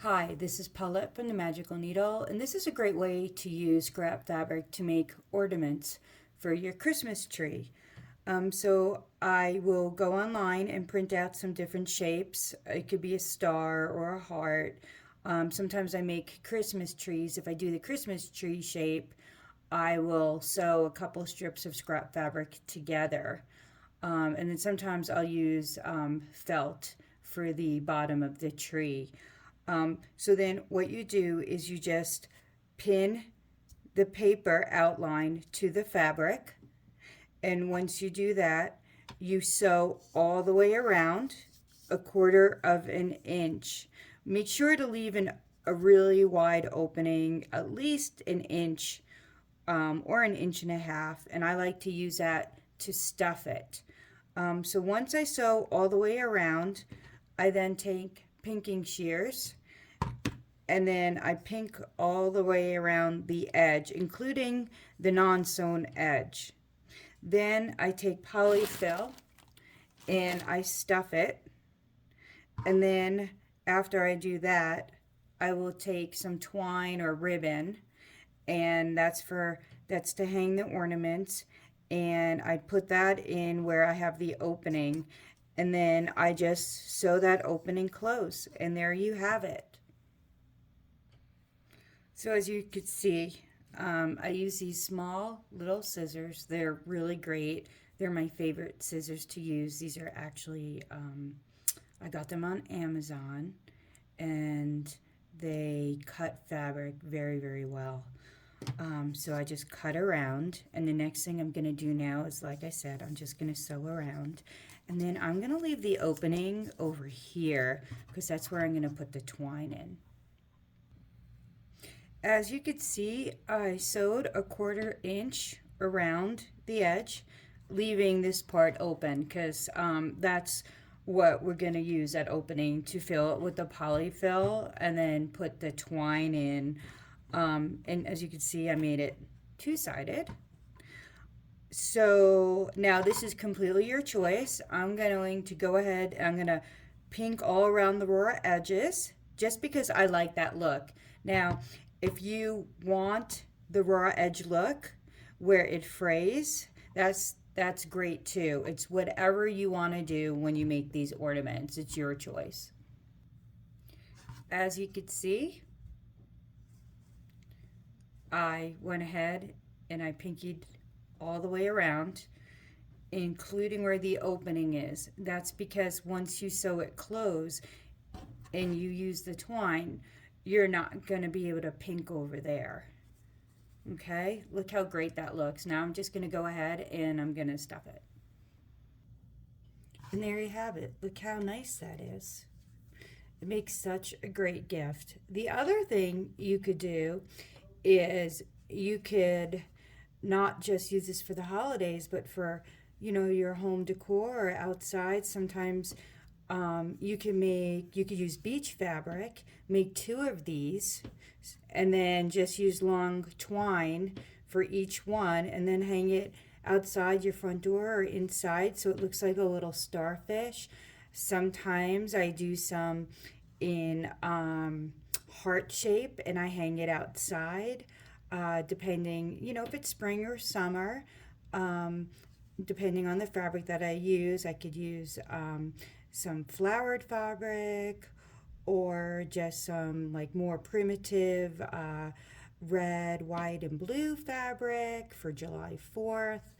Hi, this is Paulette from the Magical Needle, and this is a great way to use scrap fabric to make ornaments for your Christmas tree. So I will go online and print out some different shapes. It could be a star or a heart. Sometimes I make Christmas trees. If I do the Christmas tree shape, I will sew a couple strips of scrap fabric together. And then sometimes I'll use felt for the bottom of the tree. So then what you do is you just pin the paper outline to the fabric. And once you do that, you sew all the way around 1/4 inch. Make sure to leave a really wide opening, at least an inch or an inch and a half. And I like to use that to stuff it. So once I sew all the way around, I then take pinking shears and then I pink all the way around the edge, including the non-sewn edge. Then I take polyfill and I stuff it. And then after I do that, I will take some twine or ribbon, and that's to hang the ornaments, and I put that in where I have the opening, and then I just sew that opening close, and there you have it. So as you could see, I use these small little scissors. They're really great. They're my favorite scissors to use. These are actually, I got them on Amazon, and they cut fabric very, very well. So I just cut around, and the next thing I'm going to do now is, like I said, I'm just going to sew around, and then I'm going to leave the opening over here because that's where I'm going to put the twine in. As you can see, I sewed 1/4 inch around the edge, leaving this part open because that's what we're going to use, that opening, to fill it with the polyfill and then put the twine in. And as you can see, I made it two-sided. So now this is completely your choice. I'm going to go ahead and I'm going to pink all around the raw edges just because I like that look. Now, if you want the raw edge look where it frays, that's great too. It's whatever you want to do when you make these ornaments. It's your choice. As you can see, I went ahead and I pinkied all the way around, including where the opening is. That's because once you sew it close and you use the twine, you're not going to be able to pink over there. Okay, look how great that looks. Now I'm just going to go ahead and I'm going to stuff it. And there you have it. Look how nice that is. It makes such a great gift. The other thing you could do is you could not just use this for the holidays, but for, your home decor or outside. Sometimes you could use beach fabric, make 2 of these, and then just use long twine for each one, and then hang it outside your front door or inside so it looks like a little starfish. Sometimes I do some in heart shape and I hang it outside, depending, if it's spring or summer. Depending on the fabric that I use, I could use some flowered fabric or just some like more primitive red, white, and blue fabric for July 4th.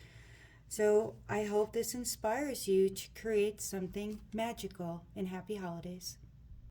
So I hope this inspires you to create something magical, and happy holidays.